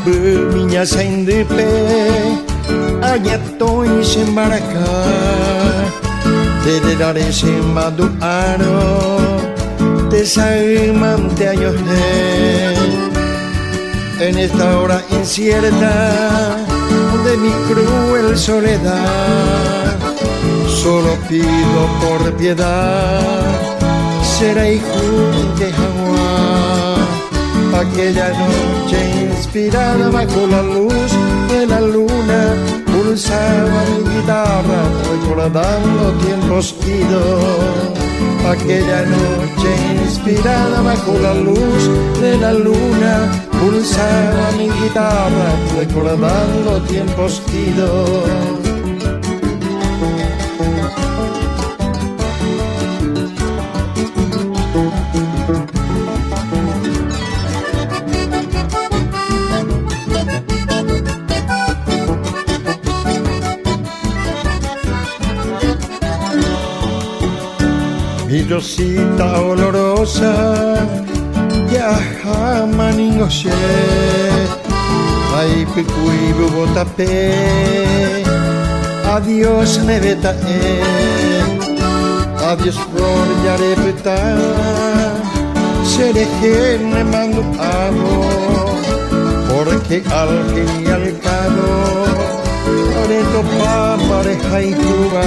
minha sem de pé, añatoi sem baracá, de cima do aro, te saimante años en esta hora incierta de mi cruel soledad. Solo pido por piedad, será hijo de Jaguar. Aquella noche inspirada bajo la luz de la luna, pulsaba mi guitarra recordando tiempos idos. Aquella noche inspirada bajo la luz de la luna, pulsaba mi guitarra recordando tiempos idos. Mi rosita olorosa, ya jamaningoshe, ay picuibu botapé, adiós nevetae, adiós flor yarepeta, seré me mando amo, porque al fin y al cabo, oreto pa pareja y cuba.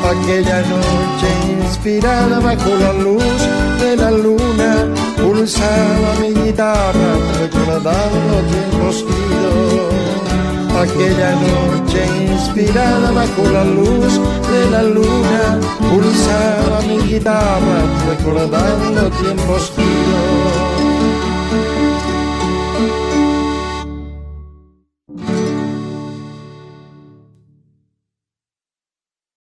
Aquella noche inspirada bajo la luz de la luna, pulsaba mi guitarra recordando tiempos idos. Aquella noche inspirada bajo la luz de la luna, pulsaba mi guitarra recordando tiempos idos.